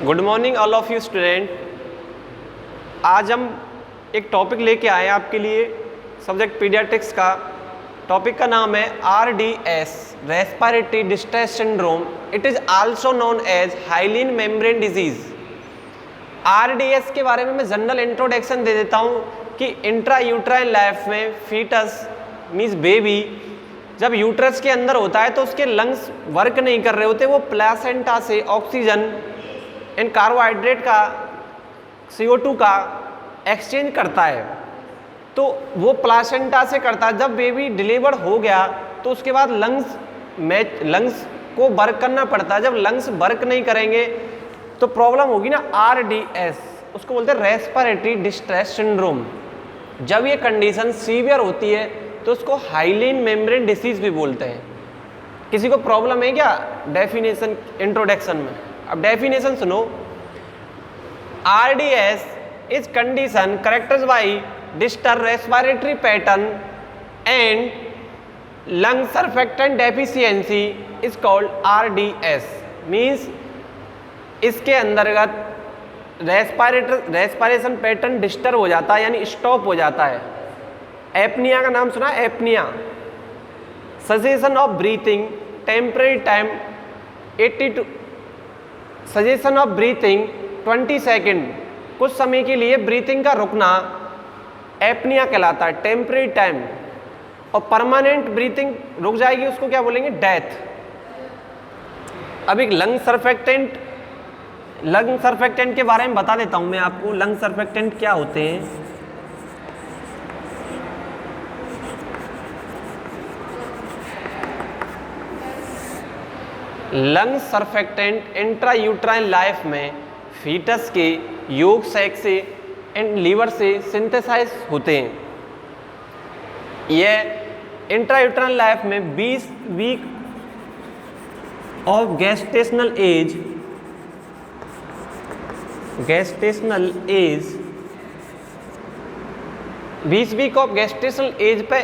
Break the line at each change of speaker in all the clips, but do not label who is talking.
Good morning all of you student. आज हम एक टॉपिक लेके आए हैं आपके लिए, सब्जेक्ट पीडियाट्रिक्स का। टॉपिक का नाम है RDS, respiratory distress syndrome. It is also known as hyaline membrane disease. RDS के बारे में मैं जनरल इंट्रोडक्शन दे देता हूँ कि इंट्रा यूट्राइन लाइफ में फीटस मीन्स बेबी जब यूट्रस के अंदर होता है तो उसके लंग्स वर्क नहीं कर रहे होते, वो प्लेसेंटा से ऑक्सीजन एंड कार्बोहाइड्रेट का CO2 का एक्सचेंज करता है। तो वो प्लेसेंटा से करता है। जब बेबी डिलीवर हो गया तो उसके बाद लंग्स को वर्क करना पड़ता है। जब लंग्स वर्क नहीं करेंगे तो प्रॉब्लम होगी ना, RDS, उसको बोलते हैं रेस्पिरेटरी डिस्ट्रेस सिंड्रोम। जब ये कंडीशन सीवियर होती है तो उसको हाइलिन मेम्ब्रेन डिसीज भी बोलते हैं। किसी को प्रॉब्लम है क्या डेफिनेशन इंट्रोडक्शन में? अब डेफिनेशन सुनो। RDS is condition characterized by disturb respiratory pattern and lung surfactant deficiency is called RDS। Means इसके अंतर्गत रेस्पिरेशन पैटर्न डिस्टर्ब हो जाता है, यानी स्टॉप हो जाता है। एपनिया का नाम सुना? Apnoea, suggestion of breathing, temporary time 82, suggestion of breathing 20 second, कुछ समय के लिए ब्रीथिंग का रुकना एपनिया कहलाता है, टेम्परेरी टाइम। और परमानेंट ब्रीथिंग रुक जाएगी उसको क्या बोलेंगे? डेथ। अब एक लंग सर्फेक्टेंट के बारे में बता देता हूं मैं आपको। लंग सर्फेक्टेंट क्या होते हैं? Lung surfactant intra uterine life में फीटस के योग सैक से एंड लीवर से सिंथेसाइज होते हैं। यह इंट्रा यूट्राइन लाइफ में 20 week of gestational age 20 week of gestational age पे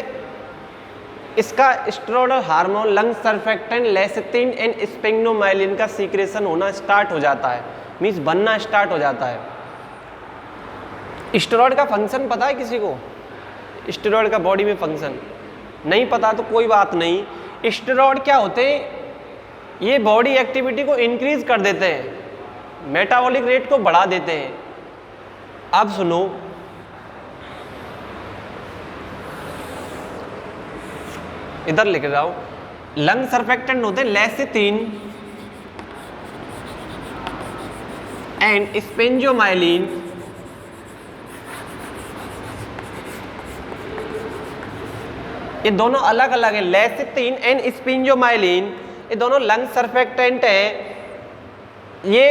इसका steroidal hormone lung surfactant lecithin and sphingomyelin का सीक्रेशन होना स्टार्ट हो जाता है, मीन्स बनना स्टार्ट हो जाता है। स्टेरॉयड का फंक्शन पता है किसी को? स्टेरॉयड का बॉडी में फंक्शन नहीं पता तो कोई बात नहीं। स्टेरॉयड क्या होते हैं? ये बॉडी एक्टिविटी को इंक्रीज कर देते हैं, मेटाबॉलिक रेट को बढ़ा देते हैं। अब सुनो, इधर लिख रहा हूं। लंग सर्फेक्टेंट होते हैं लेसिथिन एंड स्पेंजोमाइलिन। ये दोनों अलग अलग है। लेसिथिन एंड स्पेंजोमाइलिन ये दोनों लंग सर्फेक्टेंट है। ये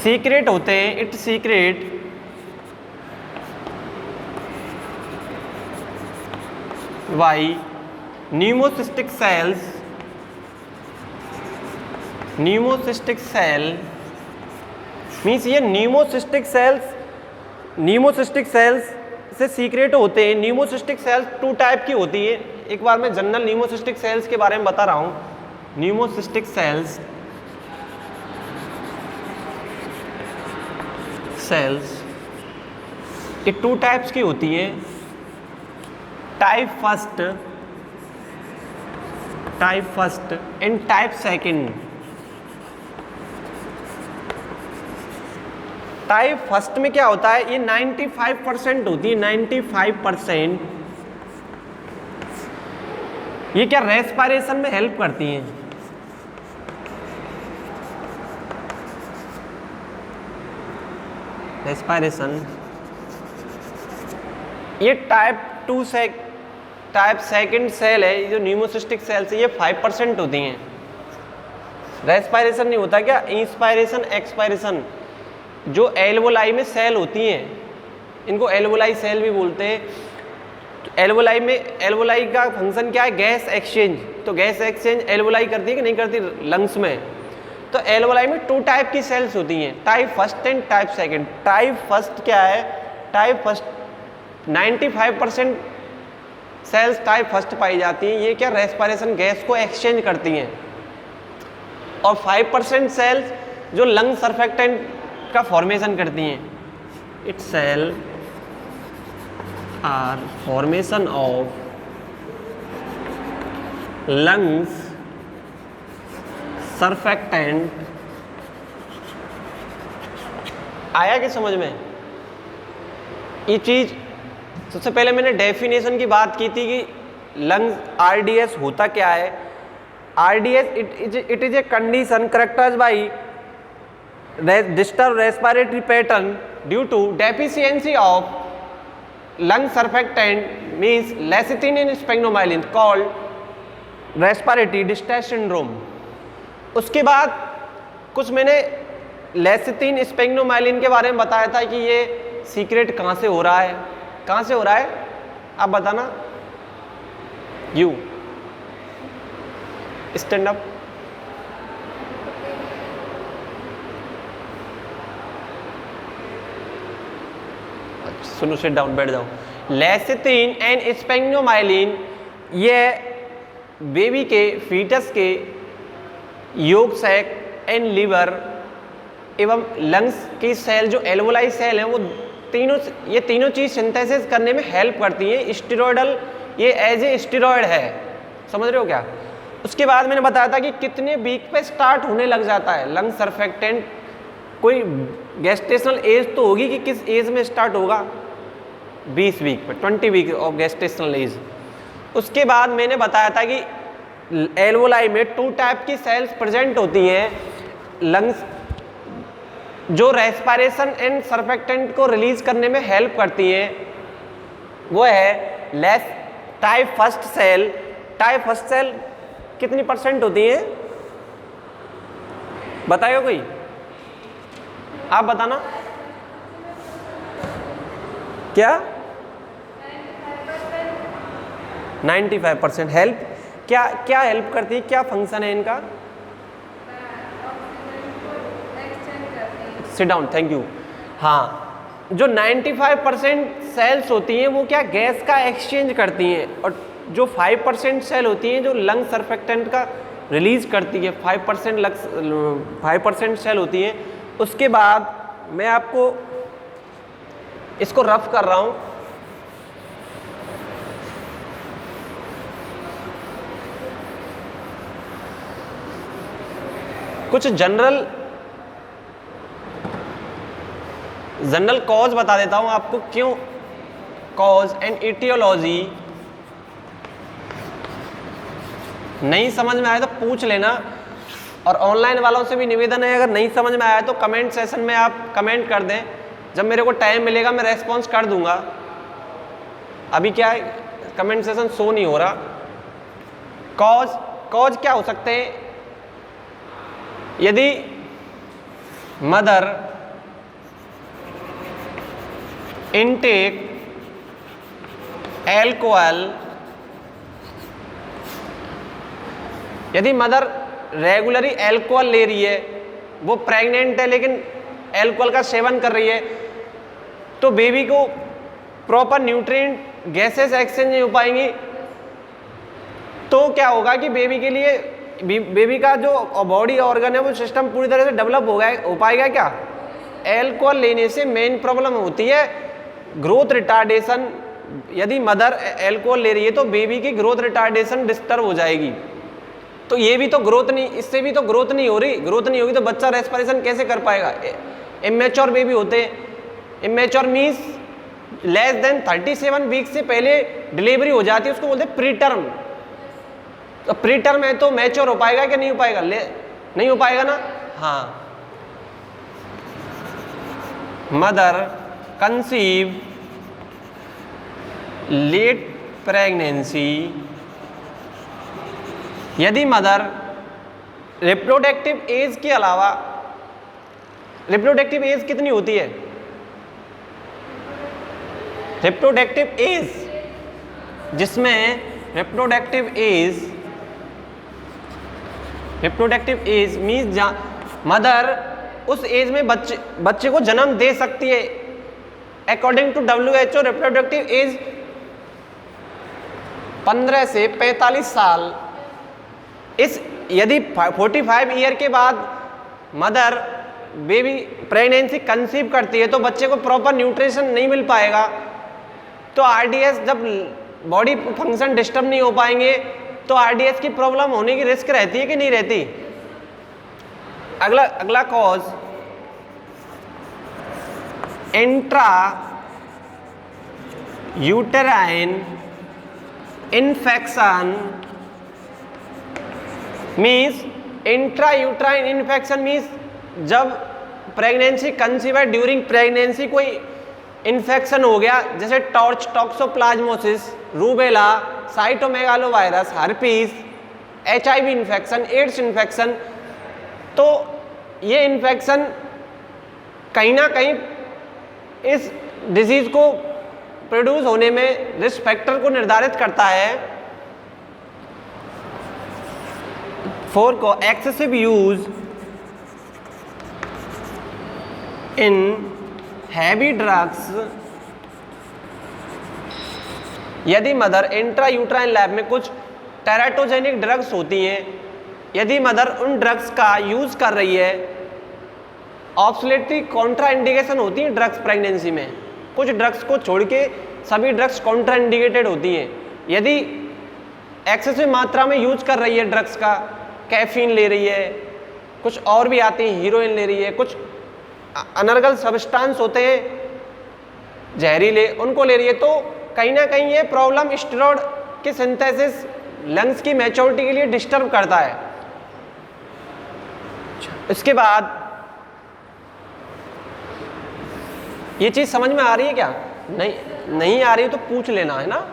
सीक्रेट होते हैं, it secrete by pneumocystic cells. Pneumocystic cell means ये न्यूमोसिस्टिक सेल्स से सीक्रेट होते हैं। न्यूमोसिस्टिक सेल्स 2 टाइप की होती है। एक बार मैं जनरल न्यूमोसिस्टिक सेल्स के बारे में बता रहा हूँ। न्यूमोसिस्टिक सेल्स ये 2 टाइप्स की होती हैं। Type first and type second. Type first में क्या होता है? ये 95% होती है, 95%। ये क्या रेस्पिरेशन में हेल्प करती हैं। रेस्पिरेशन। ये टाइप सेकंड सेल है, जो न्यूमोसिस्टिक सेल्स है, ये 5% होती हैं। रेस्पिरेशन नहीं होता क्या? Inspiration expiration. जो एल्वोलाई में सेल होती हैं, इनको एल्वोलाई सेल भी बोलते हैं। तो एल्वोलाई का फंक्शन क्या है? Gas exchange. तो गैस एक्सचेंज एल्वोलाई करती है कि नहीं करती लंग्स में? तो एल्वोलाई में 2 टाइप की सेल्स होती हैं, type first and type second. Type first क्या है? Type first 95% cells type first पाई जाती हैं। ये क्या रेस्पिरेशन गैस को एक्सचेंज करती हैं। और 5% सेल्स जो लंग सर्फेक्टेंट का फॉर्मेशन करती हैं। It cell are formation of lungs surfactant. आया कि समझ में ये चीज? सबसे पहले मैंने डेफिनेशन की बात की थी कि लंग्स आरडीएस होता क्या है। RDS it is a condition characterised by disturb respiratory pattern due to deficiency of lung surfactant means lecithin in sphingomyelin called respiratory distress syndrome. उसके बाद कुछ मैंने लेसिथिन स्पेग्नोमाइलिन के बारे में बताया था कि ये सीक्रेट कहाँ से हो रहा है, कहाँ से हो रहा है आप बताना। You stand up. सुनो, सिट डाउन, बैठ जाओ। लेसिथिन एंड स्पेग्नोमाइलिन ये बेबी के फीटस के योग सैक एंड लिवर एवं लंग्स की सेल जो एल्वोलाई सेल है वो ये तीनों चीज सिंथेसिस करने में हेल्प करती है। स्टेरॉयडल ये एज ए स्टेरॉयड है, समझ रहे हो क्या। उसके बाद मैंने बताया था कि कितने वीक पे स्टार्ट होने लग जाता है लंग सर्फेक्टेंट। कोई गेस्टेशनल एज तो होगी कि किस एज में स्टार्ट होगा, 20 वीक पे, 20 वीक ऑफ गेस्टेशनल एज। उसके बाद मैंने बताया था कि एल्वोलाई में 2 टाइप की सेल्स प्रेजेंट होती हैं लंग्स जो रेस्पिरेशन एंड सर्फेक्टेंट को रिलीज करने में हेल्प करती हैं। वो है type first cell. Type first cell कितनी % होती है बताइए कोई, आप बताना। क्या 95% हेल्प। क्या क्या हेल्प करती है, क्या फंक्शन है इनका? Sit down, thank you. हाँ, जो 95% सेल्स होती हैं वो क्या गैस का एक्सचेंज करती हैं, और जो 5% सेल होती हैं जो लंग सर्फेक्टेंट का रिलीज करती है, 5% सेल होती हैं। उसके बाद मैं आपको इसको रफ कर रहा हूँ। कुछ जनरल कॉज बता देता हूं आपको, क्यों कॉज एंड एटियोलॉजी। नहीं समझ में आया तो पूछ लेना, और ऑनलाइन वालों से भी निवेदन है अगर नहीं समझ में आया तो कमेंट सेशन में आप कमेंट कर दें, जब मेरे को टाइम मिलेगा मैं रेस्पॉन्स कर दूंगा। अभी क्या है, कमेंट सेशन शो नहीं हो रहा। कॉज क्या हो सकते हैं? यदि मदर इनटेक एल्कोहल, यदि मदर रेगुलरली एल्कोहल ले रही है, वो प्रेग्नेंट है लेकिन एल्कोहल का सेवन कर रही है, तो बेबी को प्रॉपर न्यूट्रिएंट गैसेस एक्सचेंज नहीं हो पाएंगी। तो क्या होगा कि बेबी के लिए बेबी का जो बॉडी ऑर्गन है वो सिस्टम पूरी तरह से डेवलप हो पाएगा क्या? एल्कोहल लेने से मेन प्रॉब्लम होती है ग्रोथ रिटार्डेशन। यदि मदर एल्कोहल ले रही है तो बेबी की ग्रोथ रिटार्डेशन डिस्टर्ब हो जाएगी। तो ये भी तो ग्रोथ नहीं, इससे भी तो ग्रोथ नहीं हो रही। ग्रोथ नहीं होगी तो बच्चा रेस्पिरेशन कैसे कर पाएगा? इमेच्योर बेबी होते हैं, immature means less than 37 week से पहले डिलीवरी हो जाती है, उसको बोलते हैं प्री टर्म। तो प्री टर्म है तो मैच्योर हो पाएगा कि नहीं हो पाएगा? नहीं हो पाएगा ना। हाँ, मदर कंसीव लेट प्रेगनेंसी, यदि मदर रिप्रोडक्टिव एज के अलावा, रिप्रोडक्टिव एज कितनी होती है? रिप्रोडक्टिव एज जिसमें रिप्रोडक्टिव एज मीन्स मदर उस एज में बच्चे को जन्म दे सकती है। According to WHO reproductive age 15 से 45 साल इस यदि 45 ईयर के बाद मदर बेबी प्रेगनेंसी कंसीव करती है तो बच्चे को प्रॉपर न्यूट्रिशन नहीं मिल पाएगा, तो आरडीएस जब बॉडी फंक्शन डिस्टर्ब नहीं हो पाएंगे तो आरडीएस की प्रॉब्लम होने की रिस्क रहती है कि नहीं रहती। अगला cause intra uterine infection means intra uterine infection means जब प्रेगनेंसी कंसीव है ड्यूरिंग प्रेगनेंसी कोई इन्फेक्शन हो गया, जैसे toxoplasmosis, rubella, cytomegalovirus, herpes, HIV infection, AIDS infection, तो ये इन्फेक्शन कहीं ना कहीं इस डिजीज को प्रोड्यूस होने में रिस्क फैक्टर को निर्धारित करता है। 4 को excessive use in heavy drugs, यदि मदर इंट्रा यूट्राइन लैब में कुछ टेराटोजेनिक ड्रग्स होती हैं, यदि मदर उन ड्रग्स का यूज कर रही है, ऑब्सोलेटरी कॉन्ट्रा इंडिकेशन होती है ड्रग्स प्रेगनेंसी में, कुछ ड्रग्स को छोड़ के सभी ड्रग्स कॉन्ट्रा इंडिकेटेड होती हैं। यदि एक्सेसिव मात्रा में यूज कर रही है ड्रग्स का, कैफीन ले रही है, कुछ और भी आती हैं, हीरोइन ले रही है, कुछ अनर्गल सब्सटेंस होते हैं जहरीले, उनको ले रही है, तो कहीं ना कहीं ये प्रॉब्लम स्टेरॉइड के सिंथेसिस लंग्स की मैच्योरिटी के लिए डिस्टर्ब करता है। इसके बाद ये चीज समझ में आ रही है क्या? नहीं आ रही तो पूछ लेना है ना,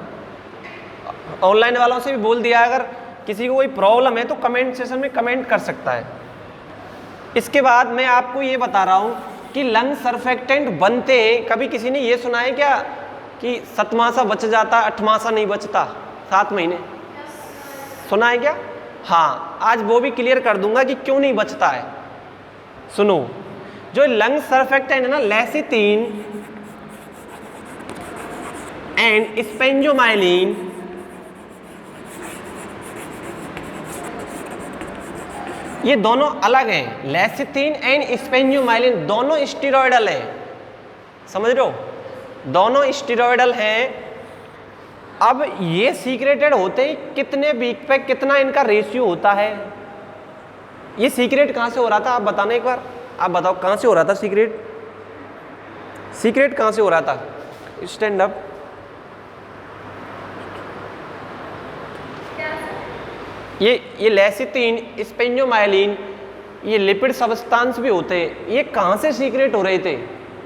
ऑनलाइन वालों से भी बोल दिया, अगर किसी को कोई प्रॉब्लम है तो कमेंट सेशन में कमेंट कर सकता है। इसके बाद मैं आपको ये बता रहा हूँ कि लंग सर्फेक्टेंट बनते हैं, कभी किसी ने ये सुना है क्या कि 7 मासा बच जाता, 8 मासा नहीं बचता, 7 महीने, सुना है क्या? हाँ, आज वो भी क्लियर कर दूंगा कि क्यों नहीं बचता है। सुनो, जो लंग सर्फेक्टेंट है ना, लेसिथिन एंड स्पेंजोमाइलिन, ये दोनों अलग हैं। लेसिथिन एंड स्पेंजोमाइलिन दोनों स्टेरॉयडल हैं, समझ रहे हो, दोनों स्टेरॉयडल हैं। अब ये सीक्रेटेड होते हैं कितने वीक पे कितना इनका रेशियो होता है। ये सीक्रेट कहाँ से हो रहा था आप बताना एक बार, आप बताओ कहाँ से हो रहा था सीक्रेट? सीक्रेट कहाँ से हो रहा था? Stand up. ये लेसिथिन, स्पेंजोमाइलिन, ये लिपिड सब्सटेंस भी होते हैं, ये कहाँ से सीक्रेट हो रहे थे?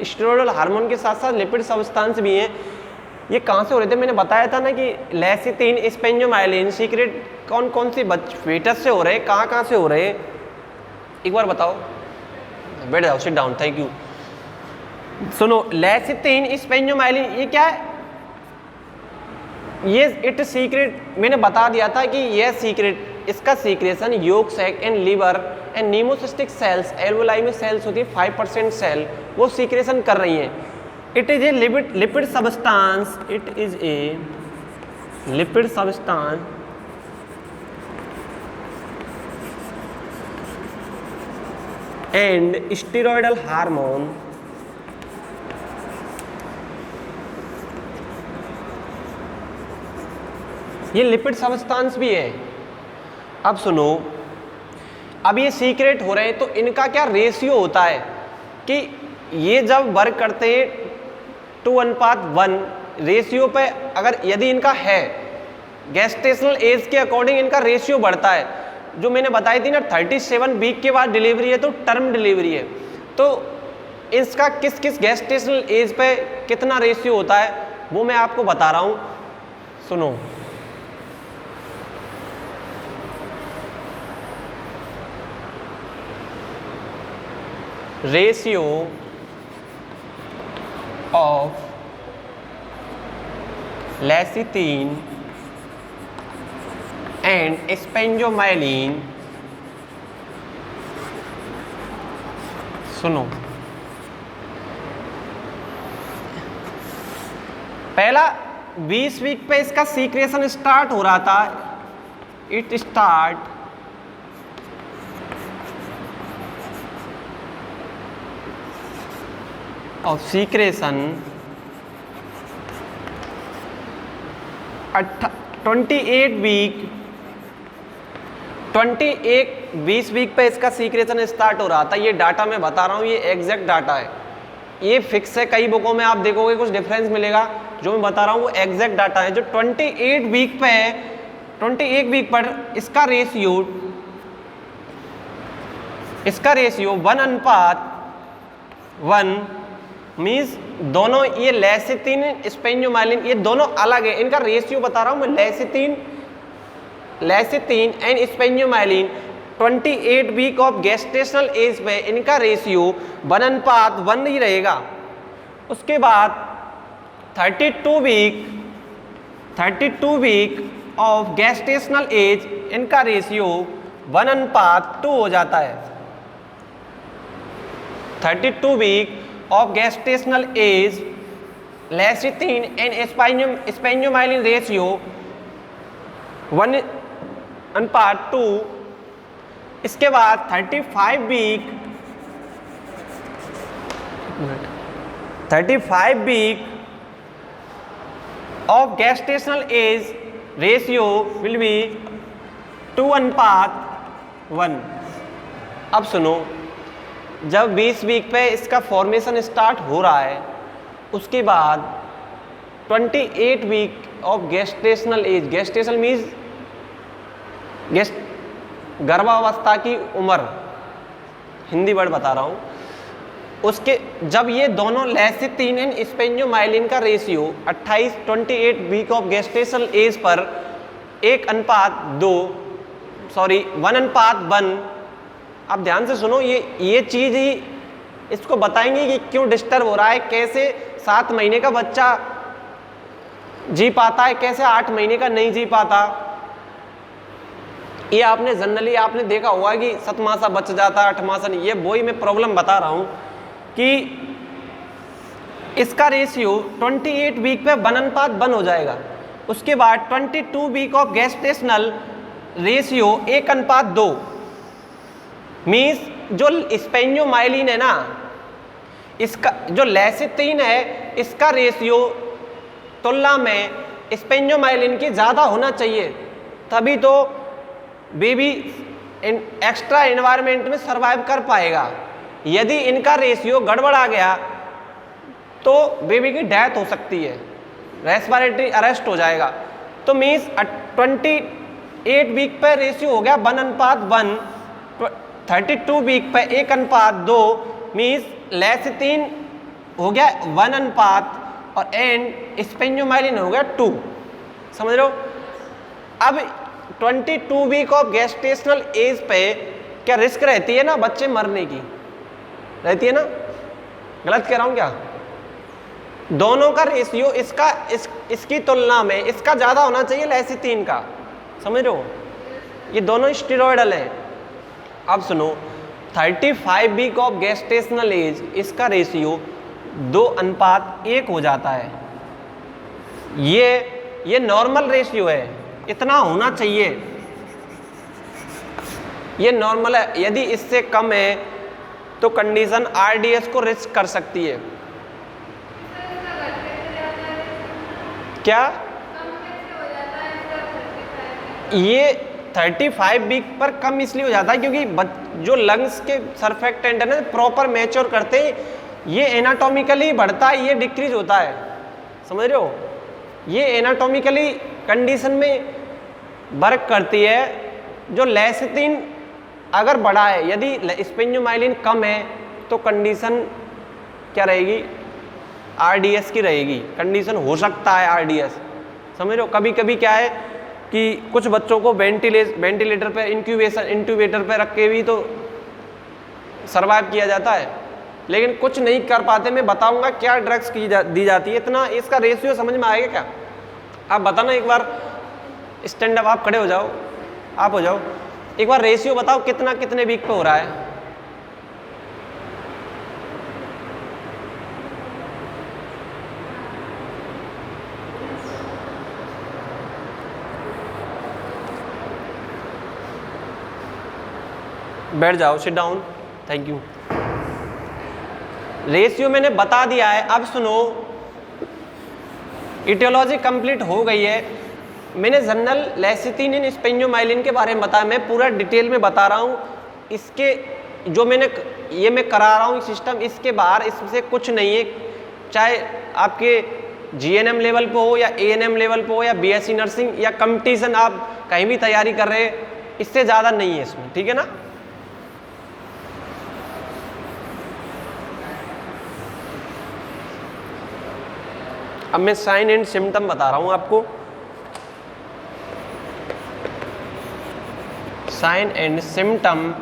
स्टेरॉयडल हार्मोन के साथ साथ लिपिड सब्सटेंस भी हैं, ये कहाँ से हो रहे थे? मैंने बताया था ना कि लेसिथिन, स्पेंजोमाइलिन सीक्रेट कौन कौन सी फेटस से हो रहे हैं, कहाँ से हो रहे हैं, एक बार बताओ। बैठ जाओ, सिट डाउन, थैंक यू। सुनो, लेसिथिन, स्पेंजोमाइलिन, ये क्या है? ये इट सीक्रेट, मैंने बता दिया था कि यह सीक्रेट, इसका secretion yolk sac and liver and pneumocystic cells, alveoli में सेल्स होती है 5% सेल, वो सीक्रेशन कर रही हैं। It is a lipid substance, it is a lipid substance and steroidal hormone ये लिपिड सब्सटेंस भी है। अब सुनो, अब ये सीक्रेट हो रहे हैं तो इनका क्या रेशियो होता है कि ये जब वर्क करते हैं 2:1 रेशियो पे, अगर यदि इनका है गेस्टेशनल एज के अकॉर्डिंग इनका रेशियो बढ़ता है। जो मैंने बताई थी ना 37 वीक के बाद डिलीवरी है तो टर्म डिलीवरी है, तो इसका किस किस गेस्टेशनल एज पे कितना रेशियो होता है वो मैं आपको बता रहा हूँ। सुनो, रेशियो ऑफ लेसिथिन एंड स्पेंजोमाइलिन, सुनो, पहला 20 वीक पे इसका सीक्रेशन स्टार्ट हो रहा था, it start of secretion 28 week 20 week पे इसका सीक्रेशन स्टार्ट हो रहा था। ये डाटा मैं बता रहा हूँ, ये एग्जैक्ट डाटा है, ये फिक्स है। कई बुकों में आप देखोगे कुछ डिफरेंस मिलेगा, जो मैं बता रहा हूँ वो एग्जैक्ट डाटा है जो 28 वीक पे है। 28 वीक पर इसका रेशियो 1:1 मीन्स दोनों ये लेसिथिन स्पेंजोमाइलिन ये दोनों अलग है। इनका रेशियो बता रहा हूँ मैं, lecithin and sphingomyelin 28 week of gestational age पे इनका रेशियो 1:1 ही रहेगा। उसके बाद 32 वीक ऑफ गेस्टेशनल एज इनका रेशियो 1:2 हो जाता है। 32 week of gestational age lecithin and sphingomyelin ratio 1:2। इसके बाद 35 week of gestational age ratio will be 2:1। अब सुनो, जब 20 वीक पे इसका फॉर्मेशन स्टार्ट हो रहा है, उसके बाद 28 week of gestational age, gestational means गर्भावस्था की उम्र, हिंदी वर्ड बता रहा हूँ, उसके जब ये दोनों लेसिथिन एंड स्पेंजोमाइलिन का ratio 28 week of gestational age पर 1:1। आप ध्यान से सुनो, ये चीज ही इसको बताएंगे कि क्यों डिस्टर्ब हो रहा है, कैसे 7 महीने का बच्चा जी पाता है, कैसे 8 महीने का नहीं जी पाता। ये आपने जनरली आपने देखा होगा कि 7 मासा बच जाता, 8 मासा नहीं। ये वही मैं प्रॉब्लम बता रहा हूँ कि इसका रेशियो 28 वीक पे 1:1 हो जाएगा। उसके बाद 22 week of gestational ratio 1:2 means जो स्पेंजोमाइलिन है ना, इसका जो लेसिथिन है इसका रेशियो तुलना में स्पेंजोमाइलिन की ज़्यादा होना चाहिए, तभी तो बेबी एक्स्ट्रा एनवायरनमेंट में सरवाइव कर पाएगा। यदि इनका रेशियो गड़बड़ आ गया तो बेबी की डेथ हो सकती है, रेस्पिरेटरी अरेस्ट हो जाएगा। तो मीन्स 28 वीक पे रेशियो हो गया 1:1, 32 वीक पे 1:2 मीन्स लेसिथिन हो गया 1 और एंड स्पेंजोमाइलिन हो गया 2। समझ रहे हो? अब 22 वीक ऑफ गेस्टेशनल एज पे क्या रिस्क रहती है ना बच्चे मरने की, रहती है ना? गलत कह रहा हूं क्या? दोनों का रेशियो इसकी तुलना में इसका ज्यादा होना चाहिए लेसिथिन का। समझ रहे हो? ये दोनों स्टेरॉयडल हैं। अब सुनो, 35 वीक ऑफ गेस्टेशनल एज इसका रेशियो 2:1 हो जाता है। ये नॉर्मल रेशियो है, इतना होना चाहिए, ये नॉर्मल है। यदि इससे कम है तो कंडीशन आरडीएस को रिस्क कर सकती है। क्या ये 35 वीक पर कम इसलिए हो जाता है क्योंकि जो लंग्स के सरफेक्टेंट है ना प्रॉपर मैच्योर करते हैं, ये एनाटॉमिकली बढ़ता है, ये डिक्रीज होता है। समझ रहे हो? ये एनाटॉमिकली कंडीशन में वर्क करती है। जो लेसिथिन अगर बढ़ा है, यदि स्पेंजोमाइलिन कम है तो कंडीशन क्या रहेगी? आरडीएस की रहेगी। कंडीशन हो सकता है आरडीएस। समझ रहे हो? कभी कभी क्या है कि कुछ बच्चों को वेंटिलेटर पे इंक्यूबेटर पे रख के भी तो सरवाइव किया जाता है, लेकिन कुछ नहीं कर पाते। मैं बताऊंगा क्या ड्रग्स दी जाती है। इतना इसका रेशियो समझ में आएगा क्या? आप बताना एक बार, स्टैंड अप, आप खड़े हो जाओ, आप हो जाओ, एक बार रेशियो बताओ कितने वीक पे हो रहा है? बैठ जाओ, sit down, thank you. Ratio मैंने बता दिया है। अब सुनो, इटियोलॉजी कंप्लीट हो गई है। मैंने जनरल लेसिथिनिन स्पेंजोमाइलिन के बारे में बताया, मैं पूरा डिटेल में बता रहा हूँ। इसके जो मैं करा रहा हूँ सिस्टम, इसके बाहर इससे कुछ नहीं है। चाहे आपके जीएनएम लेवल पे हो या एएनएम लेवल पे हो या बीएससी नर्सिंग या कंपटीशन आप कहीं भी तैयारी कर रहे हैं, इससे ज़्यादा नहीं है इसमें, ठीक है ना। अब मैं साइन एंड सिम्टम बता रहा हूं आपको। Sign and symptom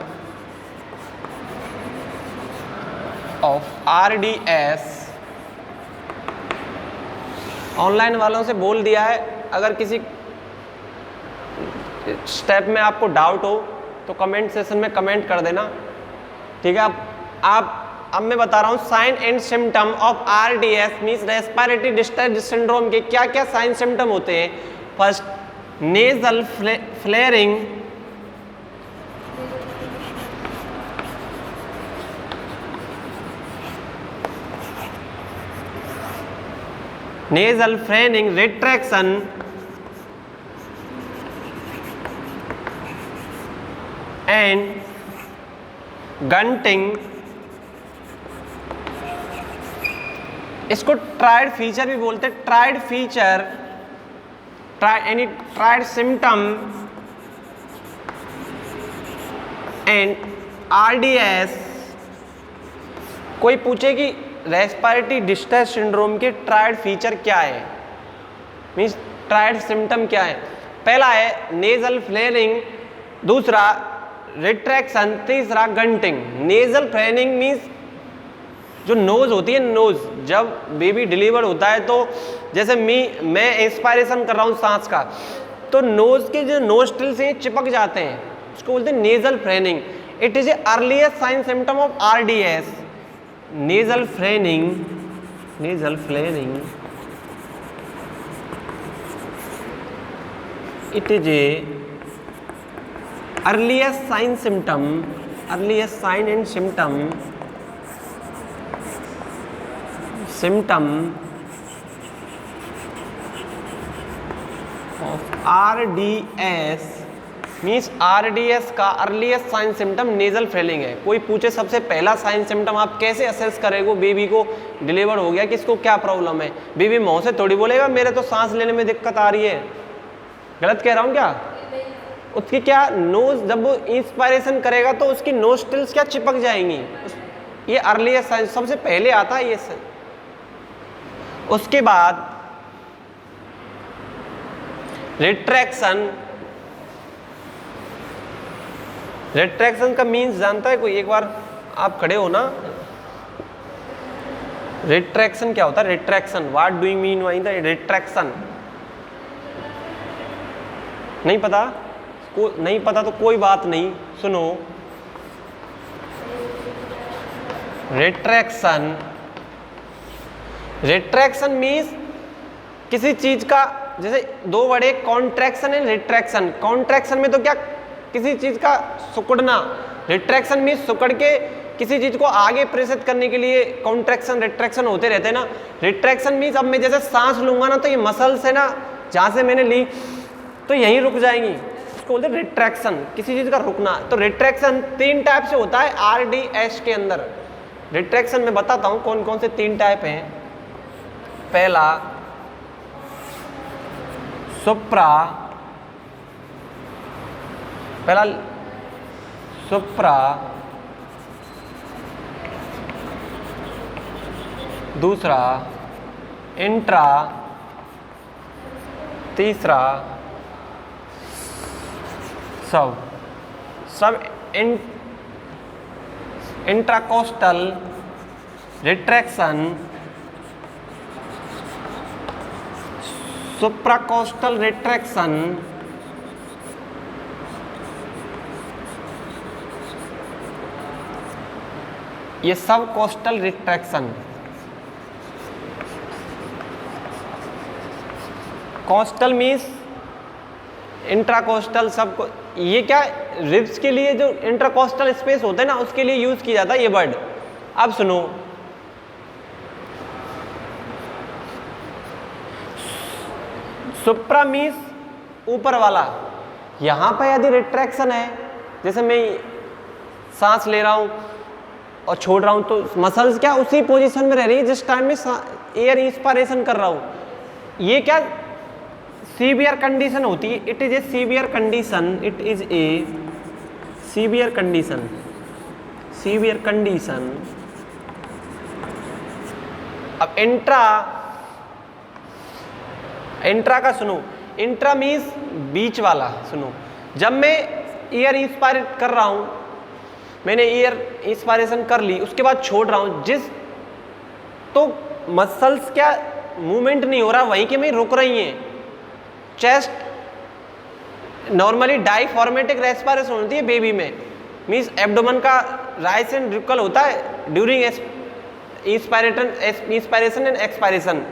of RDS. Online वालों से बोल दिया है, अगर किसी स्टेप में आपको डाउट हो तो कमेंट सेशन में कमेंट कर देना, ठीक है। अब मैं बता रहा हूँ sign and symptom of RDS means respiratory distress syndrome के क्या क्या साइन सिम्टम होते हैं। First, nasal flaring, nasal flaring, retraction, and grunting. इसको ट्राइड फीचर भी बोलते हैं। Triad feature, triad symptom and RDS. कोई पूछे कि रेस्पिरेटरी डिस्ट्रेस सिंड्रोम के ट्राइड फीचर क्या है, मीन्स ट्राइड सिम्टम क्या है। पहला है नेजल फ्लेयरिंग, दूसरा रिट्रैक्शन, तीसरा गंटिंग। नेजल फ्लेयरिंग मीन्स जो नोज होती है, नोज जब बेबी डिलीवर होता है तो जैसे मैं इंस्पायरेशन कर रहा हूँ सांस का, तो नोज के जो नोस्ट्रिल से चिपक जाते हैं, उसको बोलते हैं nasal flaring. It is a earliest sign symptom of RDS. Nasal flaring, nasal flaring, it is a earliest sign symptom, earliest sign and symptom of RDS means RDS का earliest sign symptom nasal flaring है। कोई पूछे सबसे पहला sign symptom आप कैसे assess करेंगे baby को डिलीवर हो गया, किसको क्या प्रॉब्लम है। बेबी मुंह से थोड़ी बोलेगा मेरे तो सांस लेने में दिक्कत आ रही है, गलत कह रहा हूँ क्या। उसकी क्या नोज, जब वो इंस्पायरेशन करेगा तो उसकी नोस्ट्रिल्स क्या चिपक जाएंगी, ये अर्लीस्ट साइन सबसे पहले आता है ये। उसके बाद रिट्रैक्शन। रिट्रैक्शन का मीन्स जानता है कोई? एक बार आप खड़े हो ना, रिट्रैक्शन क्या होता है? Retraction, what do you mean by the retraction? नहीं पता? नहीं पता तो कोई बात नहीं, सुनो। रिट्रैक्शन, रिट्रैक्शन मीन्स किसी चीज का, जैसे दो word, contraction and retraction. Contraction में तो क्या किसी चीज का सिकुड़ना, रिट्रैक्शन मीन्स सिकुड़ के किसी चीज को आगे प्रेषित करने के लिए कॉन्ट्रैक्शन रिट्रैक्शन होते रहते हैं ना। रिट्रैक्शन मीन्स अब मैं जैसे सांस लूंगा ना तो ये मसल्स है ना, जहां से मैंने ली तो यहीं रुक जाएंगी, इसको बोलते हैं रिट्रैक्शन, किसी चीज का रुकना। तो रिट्रैक्शन 3 टाइप से होता है आरडीएस के अंदर। रिट्रैक्शन में बताता हूं कौन कौन से 3 टाइप हैं। पहला सुप्रा, पहला सुप्रा, दूसरा इंट्रा, तीसरा सब इंट्राकोस्टल रिट्रैक्शन, सुप्राकोस्टल रिट्रैक्शन, ये सब कोस्टल रिट्रैक्शन। कोस्टल मीन्स इंट्राकोस्टल, सबको ये क्या रिब्स के लिए जो इंट्राकोस्टल स्पेस होता है ना उसके लिए यूज किया जाता है ये वर्ड। अब सुनो, सुप्रा मीन्स ऊपर वाला। यहाँ पर यदि रिट्रैक्शन है, जैसे मैं सांस ले रहा हूँ और छोड़ रहा हूँ, तो मसल्स क्या उसी पोजीशन में रह रही है जिस टाइम में एयर इंस्पायरेशन कर रहा हूँ। ये क्या सीवियर कंडीशन होती है। It is a severe condition, it is a severe condition, severe condition. अब इंट्रा का सुनो, इंट्रा मीन्स बीच वाला। सुनो, जब मैं एयर इंस्पायर कर रहा हूं, मैंने एयर इंस्पायरेशन कर ली, उसके बाद छोड़ रहा हूं, तो मसल्स क्या मूवमेंट नहीं हो रहा, वहीं के वहीं रुक रही हैं। चेस्ट नॉर्मली डाइफॉर्मेटिक रेस्पिरेशन होती है बेबी में, मीन्स एब्डोमेन का राइज एंड रिकल होता है ड्यूरिंग इंस्पायरेशन एंड एक्सपायरेशन।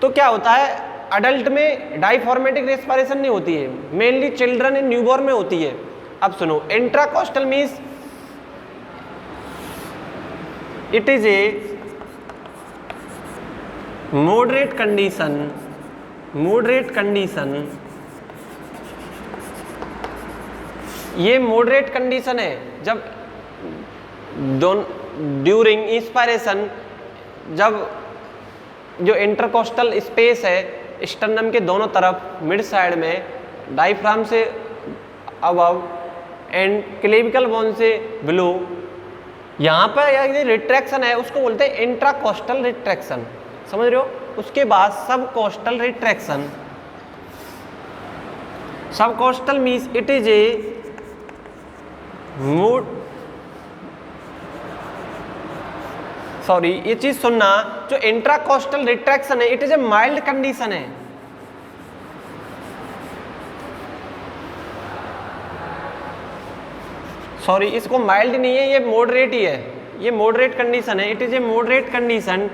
तो क्या होता है, अडल्ट में डाइफॉर्मेटिक रेस्पिरेशन नहीं होती है, मेनली चिल्ड्रन एंड न्यूबॉर्न में होती है। अब सुनो, intercostal means it is a moderate condition, moderate condition. ये मॉडरेट कंडीशन है जब ड्यूरिंग इंस्पायरेशन, जब जो इंटरकोस्टल स्पेस है स्टर्नम के दोनों तरफ मिड साइड में, डायफ्राम से अबव एंड क्लेविकल बोन से बिलो, यहाँ पर यदि रिट्रैक्शन है उसको बोलते हैं इंट्राकोस्टल रिट्रैक्शन। समझ रहे हो? उसके बाद सब कोस्टल रिट्रैक्शन। सब coastal means it is A mood, sorry ये चीज सुनना, जो इंट्राकोस्टल रिट्रैक्शन है it is A mild condition है। सॉरी, इसको माइल्ड नहीं है, ये मॉडरेट ही है, ये मॉडरेट कंडीशन है, it is a moderate condition.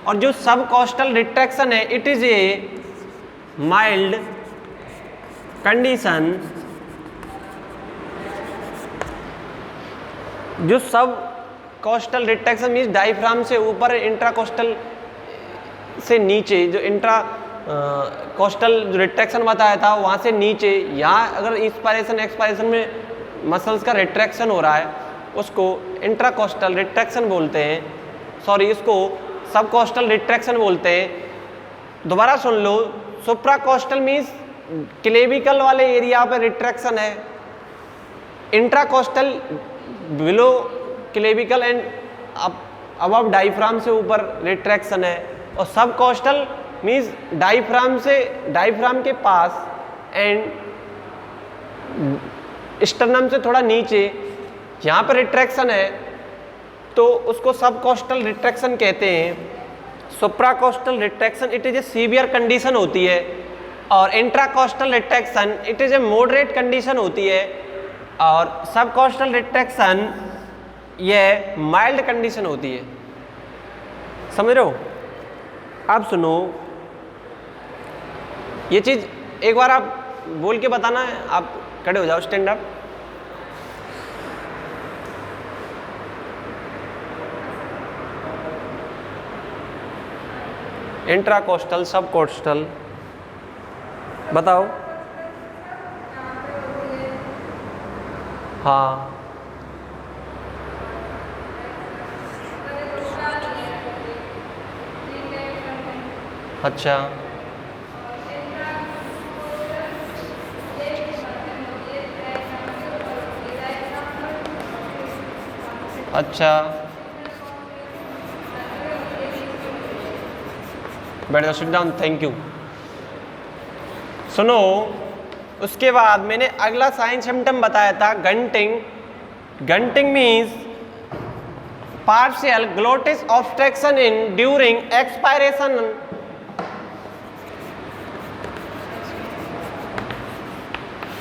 और जो सब कोस्टल रिट्रैक्शन है it is A mild condition. जो सब कोस्टल रिट्रैक्शन मीन्स डायफ्राम से ऊपर, इंट्राकोस्टल से नीचे, जो इंट्रा कोस्टल रिट्रैक्शन बताया था वहाँ से नीचे, यहाँ अगर इंस्पायरेशन एक्सपायरेशन में मसल्स का रिट्रैक्शन हो रहा है उसको इंट्राकोस्टल रिट्रैक्शन बोलते हैं। सॉरी, इसको सब कोस्टल रिट्रैक्शन बोलते हैं। दोबारा सुन लो, सुप्राकोस्टल मीन्स क्लेविकल वाले एरिया पे रिट्रैक्शन है, intercostal below clavicle and above diaphragm से ऊपर रिट्रैक्शन है, और सब कोस्टल मीन्स डायफ्राम से, डायफ्राम के पास एंड स्टर्नम से थोड़ा नीचे यहाँ पर रिट्रैक्शन है, तो उसको सब कोस्टल रिट्रैक्शन कहते हैं। Supracostal retraction it is a severe condition होती है, और intercostal retraction it is a moderate condition होती है, और सब कोस्टल रिट्रैक्शन यह माइल्ड कंडीशन होती है। समझ रहे हो? अब सुनो, ये चीज एक बार आप बोल के बताना है। आप खड़े हो जाओ, स्टैंड अप। इंट्राकोस्टल, सब कोस्टल बताओ। हाँ, अच्छा अच्छा, बैठ जाओ, सिट डाउन, थैंक यू। सुनो, उसके बाद मैंने अगला साइन सिम्टम बताया था grunting. Grunting means partial glottis obstruction in during expiration.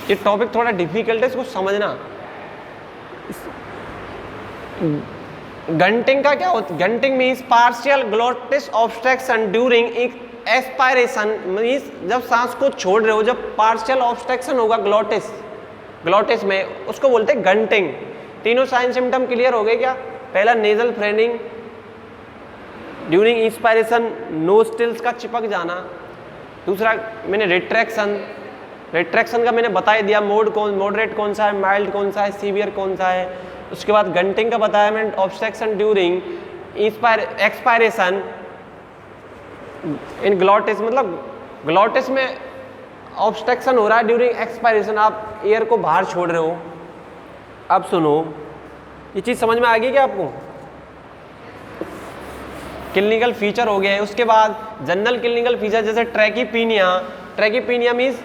ये टॉपिक थोड़ा डिफिकल्ट है, इसको समझना। गंटिंग का क्या होता है? Grunting means partial glottis obstruction during expiration, means जब सांस को छोड़ रहे हो, जब पार्शियल ऑब्स्ट्रक्शन होगा ग्लोटिस में, उसको बोलते हैं गंटिंग। तीनों साइन सिम्टम क्लियर हो गए क्या? पहला नेजल फ्रेनिंग, ड्यूरिंग इंस्पायरेशन नोस्ट्रिल्स का चिपक जाना, दूसरा मैंने रिट्रैक्शन का मैंने बता ही दिया, मॉडरेट कौन सा है, माइल्ड कौन सा है, सीवियर कौन सा है। उसके बाद गंटिंग का बताया मैंने, ऑब्स्ट्रक्शन ड्यूरिंग एक्सपायरेशन इन ग्लॉटिस, मतलब ग्लॉटिस में ऑब्स्ट्रक्शन हो रहा है ड्यूरिंग एक्सपायरेशन, आप एयर को बाहर छोड़ रहे हो। अब सुनो, ये चीज़ समझ में आ गई क्या आपको? क्लिनिकल फीचर हो गया है। उसके बाद जनरल क्लिनिकल फीचर जैसे ट्रैकीपीनिया मीन्स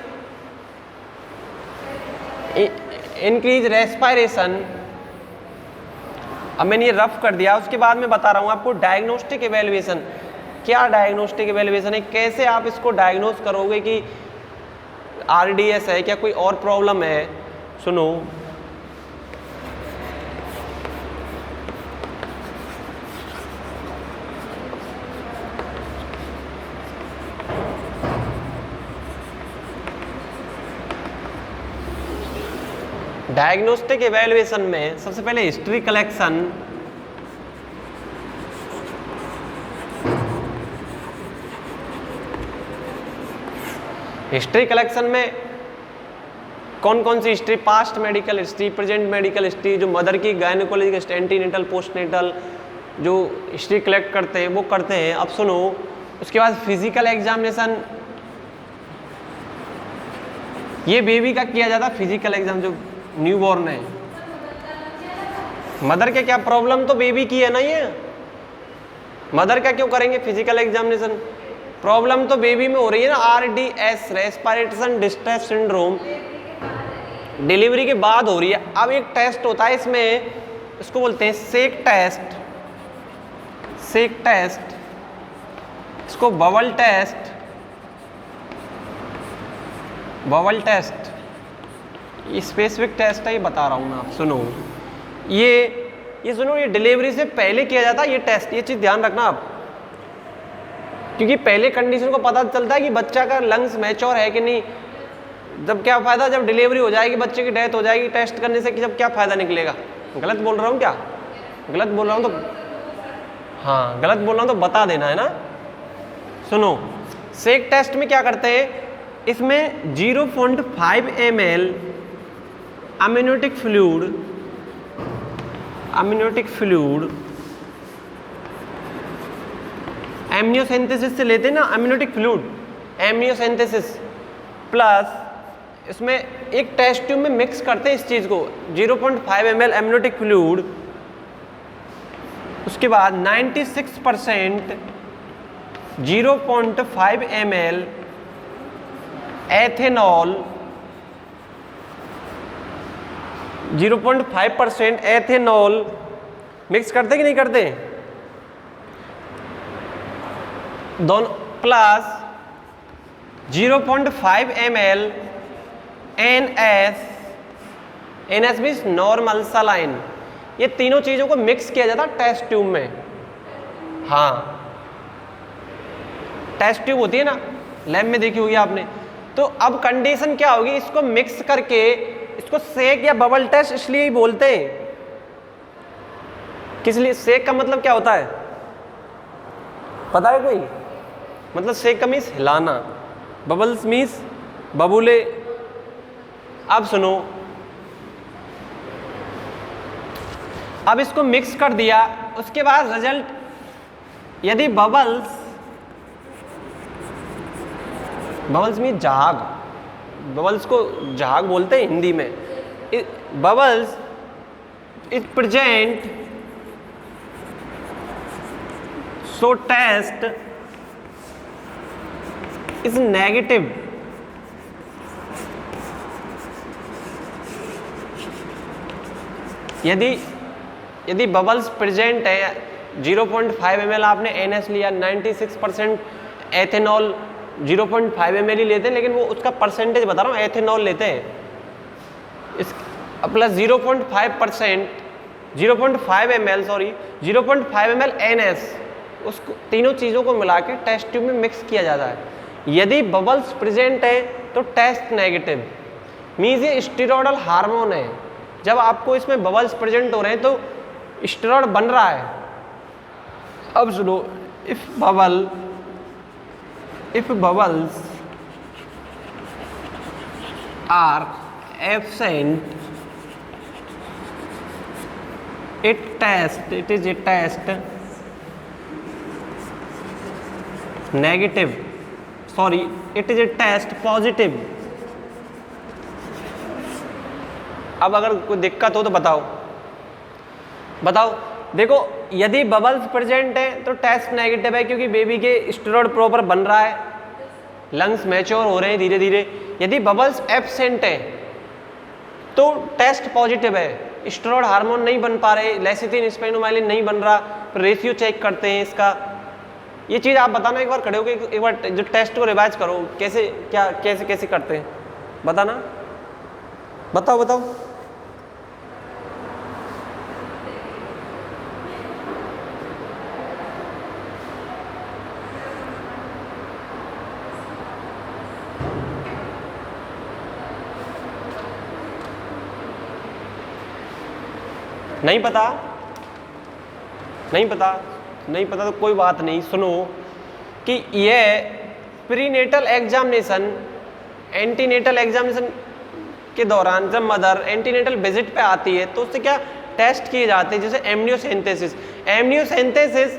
इंक्रीज रेस्पायरेशन। अब मैंने ये रफ कर दिया। उसके बाद मैं बता रहा हूँ आपको डायग्नोस्टिक एवेल्युएशन। क्या डायग्नोस्टिक एवेल्युएशन है, कैसे आप इसको डायग्नोस करोगे कि आरडीएस है क्या कोई और प्रॉब्लम है। सुनो, डायग्नोस्टिक एवेल्युएशन में सबसे पहले हिस्ट्री कलेक्शन, हिस्ट्री कलेक्शन में कौन कौन सी history, past medical history, present medical history, जो मदर की गायनेकोलॉजिक, एंटीनेटल, पोस्टनेटल जो हिस्ट्री कलेक्ट करते हैं वो करते हैं। अब सुनो, उसके बाद फिजिकल एग्जामिनेशन, ये बेबी का किया जाता है फिजिकल एग्जाम, जो न्यूबॉर्न है। मदर के क्या प्रॉब्लम तो बेबी की है ना, ये मदर का क्यों करेंगे फिजिकल एग्जामिनेशन? प्रॉब्लम तो बेबी में हो रही है ना, RDS respiration distress syndrome, delivery के बाद हो रही है। अब एक टेस्ट होता है इसमें, इसको बोलते हैं सेक टेस्ट, इसको बबल टेस्ट, ये स्पेसिफिक टेस्ट है, ये बता रहा हूँ मैं। आप सुनो, ये सुनो, ये डिलीवरी से पहले किया जाता है ये टेस्ट। ये चीज़ ध्यान रखना आप, क्योंकि पहले कंडीशन को पता चलता है कि बच्चा का लंग्स मैच्योर है कि नहीं। जब क्या फ़ायदा, जब डिलीवरी हो जाएगी, बच्चे की डेथ हो जाएगी टेस्ट करने से, कि जब क्या फ़ायदा निकलेगा। गलत बोल रहा हूँ क्या? गलत बोल रहा हूँ तो हाँ, गलत बोल रहा हूँ तो बता देना है ना। सुनो, सेक टेस्ट में क्या करते हैं, इसमें 0.5 ml amniotic fluid एमनियोसेंथेसिस से लेते हैं ना, amniotic fluid एमनियोसेंथेसिस प्लस इसमें एक टेस्ट ट्यूब में मिक्स करते हैं इस चीज़ को, 0.5 ml amniotic fluid। उसके बाद 96% 0.5 ml एथेनॉल, 0.5% एथेनॉल मिक्स करते कि नहीं करते दोनों, plus 0.5 ml NS means normal saline. ये तीनों चीज़ों को मिक्स किया जाता है टेस्ट ट्यूब में। हाँ, टेस्ट ट्यूब होती है ना, लैब में देखी होगी आपने। तो अब कंडीशन क्या होगी, इसको मिक्स करके, इसको सेक या बबल टेस्ट इसलिए ही बोलते हैं। किस लिए? सेक का मतलब क्या होता है पता है कोई? मतलब सेक का मीन्स हिलाना, बबल्स मीन्स बबूले। अब सुनो, अब इसको मिक्स कर दिया, उसके बाद रिजल्ट, यदि बबल्स मीन्स जहाग, बबल्स को जहाग बोलते हैं हिंदी में। Bubbles is present, so test is negative. यदि बबल्स प्रेजेंट है, 0.5 ml आपने NS लिया, 96% एथेनॉल 0.5 ml ही लेते हैं, लेकिन वो उसका परसेंटेज बता रहा हूँ, एथेनॉल लेते हैं। इस प्लस 0.5 ml NS, उसको तीनों चीज़ों को मिला के टेस्ट ट्यूब में मिक्स किया जाता है। यदि बबल्स प्रेजेंट है तो टेस्ट नेगेटिव, मीन्स ये स्टेरॉयडल हार्मोन है। जब आपको इसमें बबल्स प्रेजेंट हो रहे हैं तो स्टेरॉयड बन रहा है। अब सुनो, if bubbles are absent, it is a test negative, sorry, it is a test positive. अब अगर कोई दिक्कत हो तो बताओ। देखो यदि बबल्स प्रेजेंट है तो टेस्ट नेगेटिव है, क्योंकि बेबी के स्टेरॉइड प्रॉपर बन रहा है, लंग्स मैच्योर हो रहे हैं धीरे धीरे। यदि बबल्स एब्सेंट है तो टेस्ट पॉजिटिव है, स्टेरॉइड हार्मोन नहीं बन पा रहे, लेसिथिन स्पेग्नोमाइलिन नहीं बन रहा, फिर रेशियो चेक करते हैं इसका। ये चीज़ आप बताना, एक बार खड़े होकर एक बार जो टेस्ट को रिवाइज करो, कैसे क्या कैसे करते हैं बताना, बताओ। नहीं पता तो कोई बात नहीं। सुनो कि ये प्रीनेटल एग्जामिनेशन, एंटीनेटल एग्जामिनेशन के दौरान जब मदर एंटीनेटल विजिट पे आती है तो उससे क्या टेस्ट किए जाते हैं, जैसे एमनियोसेंथेसिस। एमनियोसेंथेसिस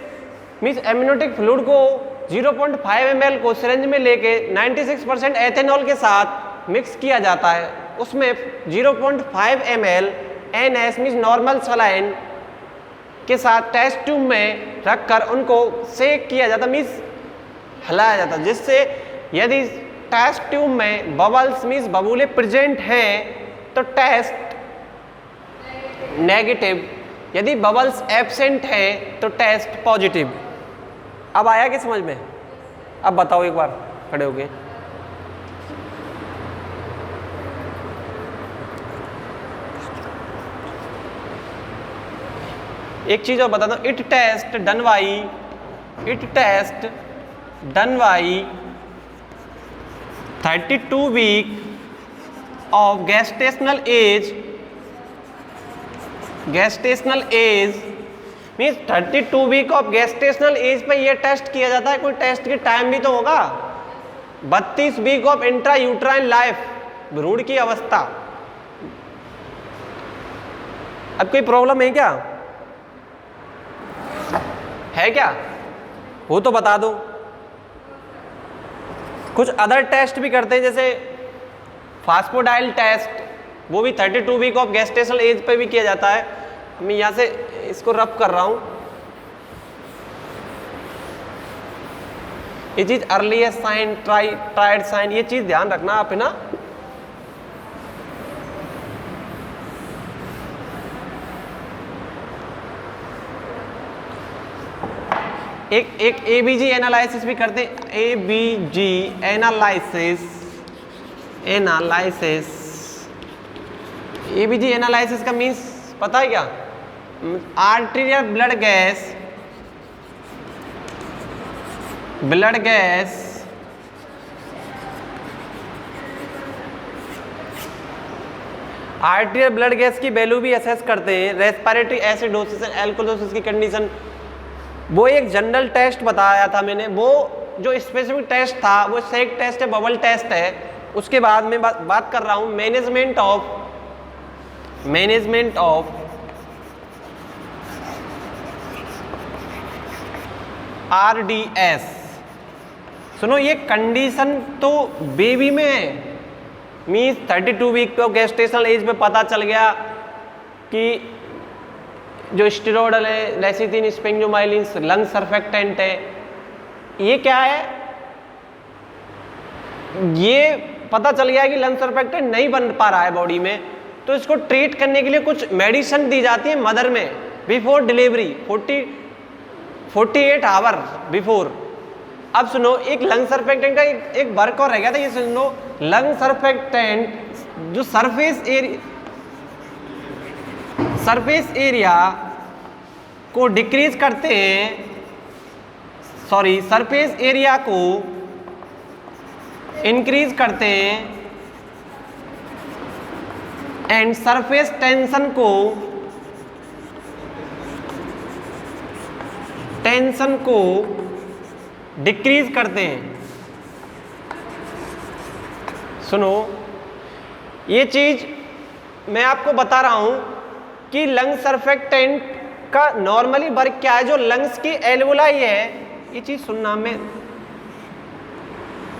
मीन्स एमनियोटिक फ्लूइड को 0.5 ml को सिरिंज में लेके 96% एथेनॉल के साथ मिक्स किया जाता है, उसमें 0.5 ml NS means normal saline के साथ टेस्ट ट्यूब में रखकर उनको सेक किया जाता, मीन्स हिलाया जाता, जिससे यदि टेस्ट ट्यूब में बबल्स मीन्स बबूले प्रेजेंट हैं तो टेस्ट नेगेटिव, यदि बबल्स एब्सेंट है तो टेस्ट पॉजिटिव। अब आया क्या समझ में? अब बताओ एक बार खड़े हो गए। एक चीज और बताता हूँ, it test done by 32 week of gestational age means 32 week of gestational age पे ये टेस्ट किया जाता है। कोई टेस्ट के टाइम भी तो होगा। 32 week of intra uterine life, भ्रूण की अवस्था। अब कोई प्रॉब्लम है क्या? है क्या? वो तो बता दो। कुछ अदर टेस्ट भी करते हैं, जैसे फास्फोडाइल टेस्ट, वो भी 32 वीक ऑफ गेस्टेशनल एज पे भी किया जाता है। मैं यहाँ से इसको रब कर रहा हूँ। ये चीज अर्लीस्ट साइन, ट्राइड साइन, ये चीज ध्यान रखना आप है ना। एक एबीजी एनालिसिस भी करते हैं। एबीजी एनालिसिस का मीन्स पता है क्या? Arterial blood gas arterial blood gas की वैल्यू भी असेस करते हैं। रेस्पिरेटरी एसिडोसिस, एल्कोलोसिस की कंडीशन, वो एक जनरल टेस्ट बताया था मैंने। वो जो स्पेसिफिक टेस्ट था वो सेक टेस्ट है, बबल टेस्ट है। उसके बाद में बात कर रहा हूं मैनेजमेंट ऑफ RDS। सुनो, ये कंडीशन तो बेबी में है, मीन्स 32 वीक पे गेस्टेशनल एज पे पता चल गया कि जो स्टेरॉइडल है, लेसिथिन स्पेग्नोमाइलिन लंग सर्फेक्टेंट है। ये क्या है? ये पता चल गया कि लंग सर्फेक्टेंट नहीं बन पा रहा है बॉडी में, तो इसको ट्रीट करने के लिए कुछ मेडिसिन दी जाती है मदर में बिफोर डिलीवरी, 48 आवर बिफोर। अब सुनो, एक लंग सर्फेक्टेंट का एक वर्क और रह गया था, ये सुनो। लंग सर्फेक्टेंट जो सरफेस एरिया को डिक्रीज करते हैं, सरफेस एरिया को इंक्रीज करते हैं एंड सरफेस टेंशन को डिक्रीज करते हैं। सुनो, ये चीज़ मैं आपको बता रहा हूँ कि लंग सर्फेक्टेंट का नॉर्मली वर्क क्या है, जो लंग्स की एल्वोलाई है, ये चीज़ सुनना, मैं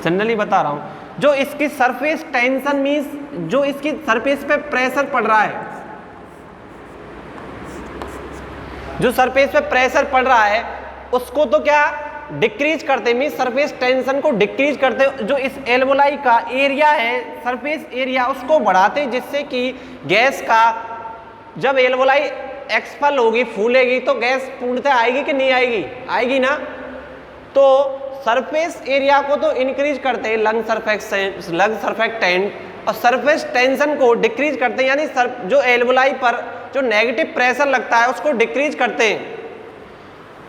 जनरली बता रहा हूँ, जो इसकी सरफेस टेंशन मीन्स जो इसकी सरफेस पे प्रेशर पड़ रहा है, जो सरफेस पे प्रेशर पड़ रहा है उसको तो क्या डिक्रीज करते, मीन्स सरफेस टेंशन को डिक्रीज करते, जो इस एल्वोलाई का एरिया है, सरफेस एरिया, उसको बढ़ाते, जिससे कि गैस का जब एल्वोलाई एक्सपल होगी, फूलेगी, तो गैस पूर्णतः आएगी कि नहीं आएगी, आएगी ना। तो सरफेस एरिया को तो इंक्रीज करते हैं लंग सर्फेक्टेंट, और सरफेस टेंशन को डिक्रीज करते हैं, यानी जो एल्वोलाई पर जो नेगेटिव प्रेशर लगता है उसको डिक्रीज करते हैं।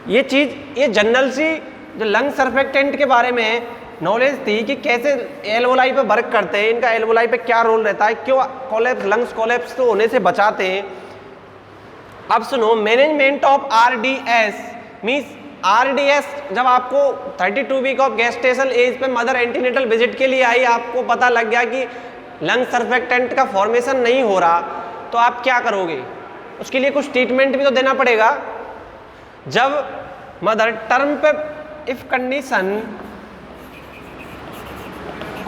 ये चीज़, ये जनरल सी जो लंग सर्फेक्टेंट के बारे में नॉलेज थी कि कैसे एल्वोलाई पे वर्क करते हैं, इनका एल्वोलाई पे क्या रोल रहता है, क्यों कोलैप्स, लंग्स कोलैप्स तो होने से बचाते हैं। अब सुनो, management of RDS means RDS, जब आपको 32 वीक ऑफ गेस्टेशनल एज पे मदर एंटीनेटल विजिट के लिए आई, आपको पता लग गया कि लंग सर्फेक्टेंट का फॉर्मेशन नहीं हो रहा, तो आप क्या करोगे? उसके लिए कुछ ट्रीटमेंट भी तो देना पड़ेगा। जब मदर टर्म पे, if condition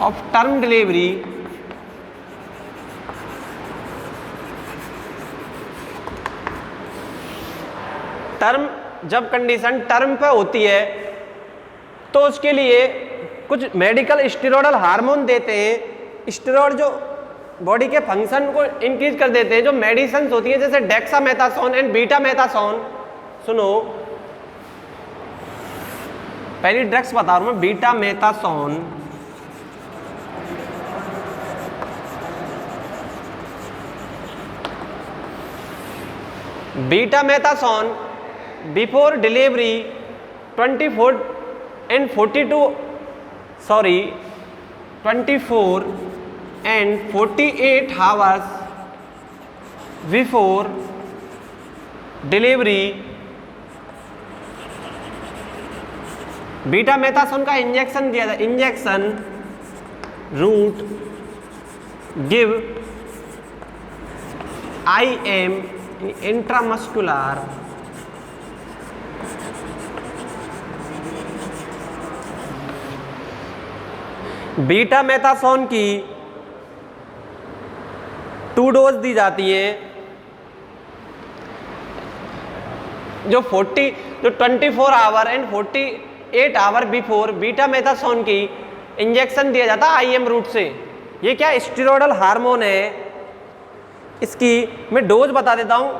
of term delivery term, जब कंडीशन टर्म पे होती है तो उसके लिए कुछ मेडिकल स्टेरॉयडल हार्मोन देते हैं। स्टेरॉयड जो बॉडी के फंक्शन को इंक्रीज कर देते हैं, जो मेडिसिन होती है जैसे डेक्सामेथासोन एंड बीटामेथासोन। सुनो, पहली ड्रग्स बता रहा हूं मैं, betamethasone, betamethasone before delivery 24 and 48 hours before delivery betamethasone का इंजेक्शन दिया जाए। Injection route give IM intramuscular betamethasone की 2 डोज दी जाती है। जो 24 hour and 48 hour before betamethasone की इंजेक्शन दिया जाता है IM रूट से। ये क्या स्टेरॉयडल हार्मोन है, इसकी मैं डोज बता देता हूं,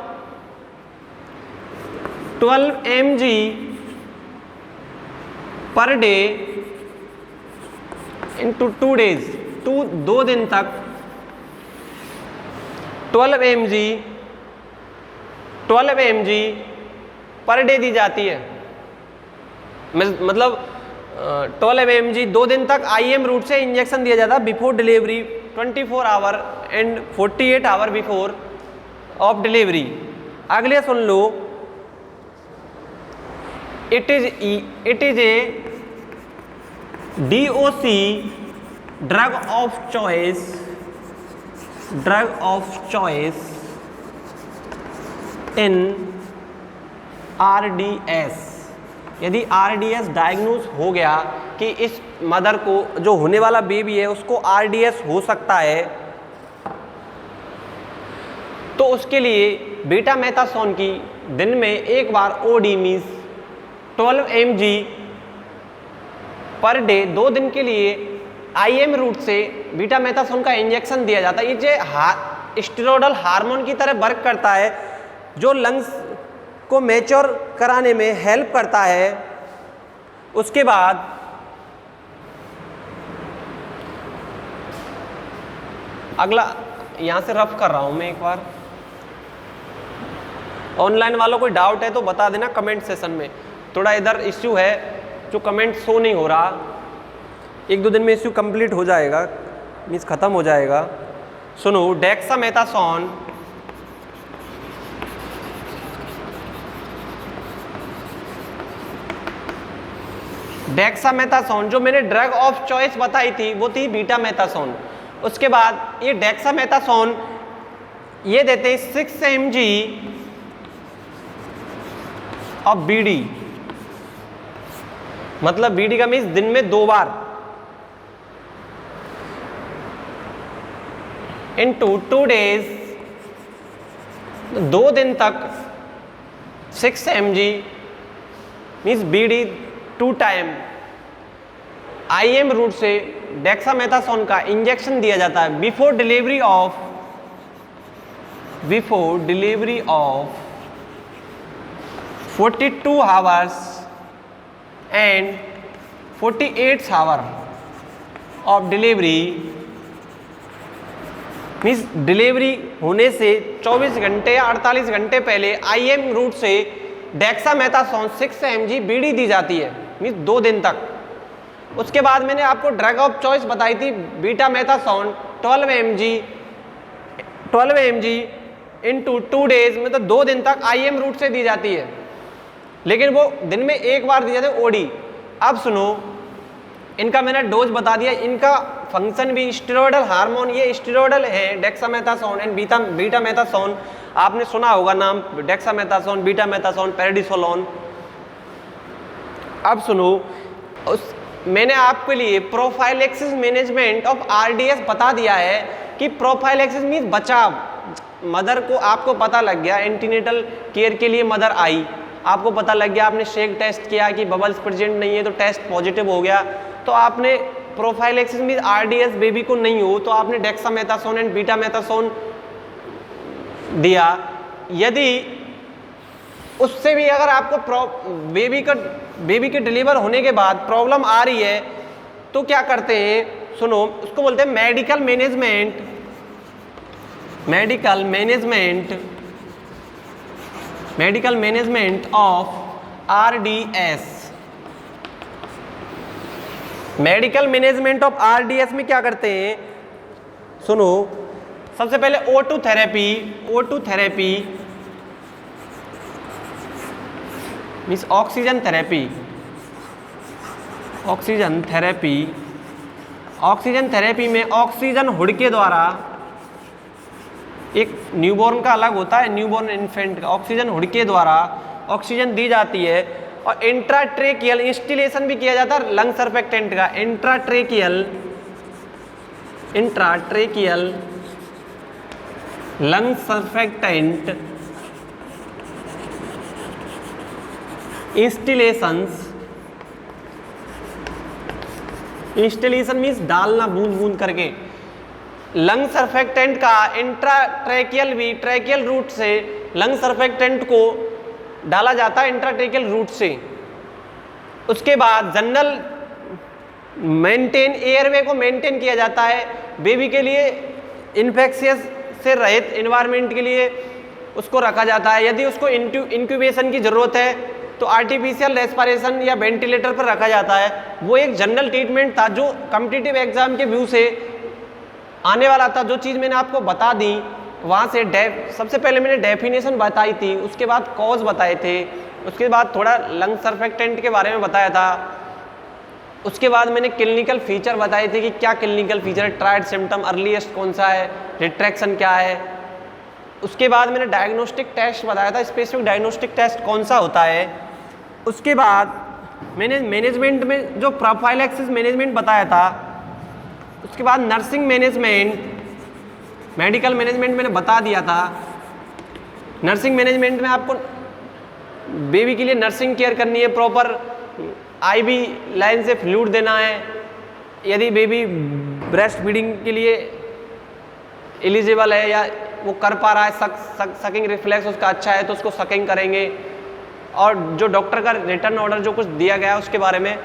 12 mg per day into 2 days, 2 दिन तक 12 mg पर डे दी जाती है। मतलब 12 mg 2 दिन तक IM रूट से इंजेक्शन दिया जाता है before delivery 24 hour and 48 hour before of delivery. अगले सुन लो, it is a DOC drug of choice in RDS। यदि RDS डायग्नोज हो गया कि इस मदर को, जो होने वाला बेबी है उसको RDS हो सकता है, तो उसके लिए बीटामेथासोन की दिन में एक बार OD means 12 mg per day 2 दिन के लिए IM रूट से बीटामेथासोन का इंजेक्शन दिया जाता है। ये जो स्टेरॉयडल हार्मोन की तरह वर्क करता है, जो लंग्स को मैच्योर कराने में हेल्प करता है। उसके बाद अगला, यहाँ से रफ कर रहा हूँ मैं एक बार, ऑनलाइन वालों कोई डाउट है तो बता देना कमेंट सेशन में। थोड़ा इधर इश्यू है जो कमेंट शो नहीं हो रहा, 1-2 दिन में इश्यू कंप्लीट हो जाएगा, मीन्स ख़त्म हो जाएगा। सुनो, डेक्सामेथासोन जो मैंने ड्रग ऑफ चॉइस बताई थी वो थी बीटामेथासोन। उसके बाद ये डेक्सामेथासोन ये देते हैं 6 mg ऑफ बीडी, मतलब बीडी का मीन्स दिन में 2 बार, इनटू 2 days, 2 दिन तक 6 mg means BD 2 time IM route से डेक्सामेथासोन का इंजेक्शन दिया जाता है before delivery of 42 hours and 48 hour of delivery, means delivery होने से 24 घंटे या 48 घंटे पहले IM रूट से डेक्सामेथासोन 6 mg बीडी दी जाती है, मीन्स 2 दिन तक। उसके बाद मैंने आपको ड्रग ऑफ चॉइस बताई थी बीटामेथासोन 12 mg इनटू 2 days, मतलब 2 दिन तक IM रूट से दी जाती है, लेकिन वो दिन में 1 बार दी जाती है ओडी। अब सुनो, इनका मैंने डोज बता दिया, इनका फंक्शन भी स्टेरॉयडल हार्मोन, ये स्टेरॉयडल है डेक्सामेथासोन एंड बीटामेथासोन, आपने सुना होगा नाम डेक्सामेथासोन, बीटामेथासोन, पैराडिसोलोन। अब सुनो, मैंने आपके लिए प्रोफाइलैक्सिस मैनेजमेंट ऑफ RDS बता दिया है कि प्रोफाइलैक्सिस मीन्स बचाव। मदर को आपको पता लग गया, एंटीनेटल केयर के लिए मदर आई, आपको पता लग गया, आपने शेक टेस्ट किया कि बबल्स प्रेजेंट नहीं है तो टेस्ट पॉजिटिव हो गया, तो आपने प्रोफाइलैक्सिस मीन्स RDS बेबी को नहीं हो तो आपने डेक्सामेथासोन एंड बीटामेथासोन दिया। यदि उससे भी अगर आपको बेबी के डिलीवर होने के बाद प्रॉब्लम आ रही है तो क्या करते हैं, सुनो, उसको बोलते हैं medical management of RDS। Medical management of RDS में क्या करते हैं, सुनो, सबसे पहले O2 therapy means oxygen therapy में ऑक्सीजन हुड के द्वारा, एक न्यूबॉर्न का अलग होता है, न्यूबॉर्न इन्फेंट का, ऑक्सीजन हुड के द्वारा ऑक्सीजन दी जाती है, और इंट्राट्रेकियल इंस्टिलेशन भी किया जाता है लंग सर्फेक्टेंट का, intratracheal lung surfactant instillation means डालना बूंद बूंद करके, लंग सर्फेक्टेंट का इंट्राट्रेकियल भी ट्रेकियल रूट से लंग सर्फेक्टेंट को डाला जाता है इंट्राट्रेकियल रूट से। उसके बाद जनरल एयरवे को मेंटेन किया जाता है बेबी के लिए, इन्फेक्शियस से रहित एनवायरनमेंट के लिए उसको रखा जाता है। यदि उसको इंक्यूबेशन की ज़रूरत है तो आर्टिफिशियल रेस्पिरेशन या वेंटिलेटर पर रखा जाता है। वो एक जनरल ट्रीटमेंट था जो कॉम्पिटिटिव एग्जाम के व्यू से आने वाला था। जो चीज़ मैंने आपको बता दी वहाँ से सबसे पहले मैंने डेफिनेशन बताई थी, उसके बाद कॉज बताए थे, उसके बाद थोड़ा लंग सर्फेक्टेंट के बारे में बताया था, उसके बाद मैंने क्लिनिकल फीचर बताए थे कि क्या clinical feature, triad symptom, earliest कौन सा है, रिट्रैक्शन क्या है। उसके बाद मैंने डायग्नोस्टिक टेस्ट बताया था, स्पेसिफिक डायग्नोस्टिक टेस्ट कौन सा होता है। उसके बाद मैंने मैनेजमेंट में जो प्रोफाइलैक्सिस मैनेजमेंट बताया था, उसके बाद नर्सिंग मैनेजमेंट, मेडिकल मैनेजमेंट मैंने बता दिया था। नर्सिंग मैनेजमेंट में आपको बेबी के लिए नर्सिंग केयर करनी है, प्रॉपर IV लाइन से फ्लूइड देना है। यदि बेबी ब्रेस्ट फीडिंग के लिए एलिजिबल है या वो कर पा रहा है, सकिंग रिफ्लेक्स उसका अच्छा है तो उसको सकिंग करेंगे, और जो डॉक्टर का रिटर्न ऑर्डर जो कुछ दिया गया है उसके बारे में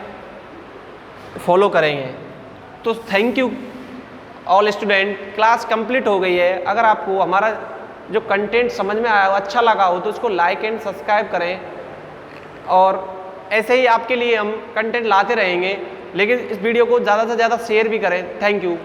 फॉलो करेंगे। तो thank you all student, class complete हो गई है। अगर आपको हमारा जो कंटेंट समझ में आया हो, अच्छा लगा हो, तो उसको लाइक एंड सब्सक्राइब करें, और ऐसे ही आपके लिए हम कंटेंट लाते रहेंगे, लेकिन इस वीडियो को ज़्यादा से ज़्यादा शेयर भी करें। Thank you.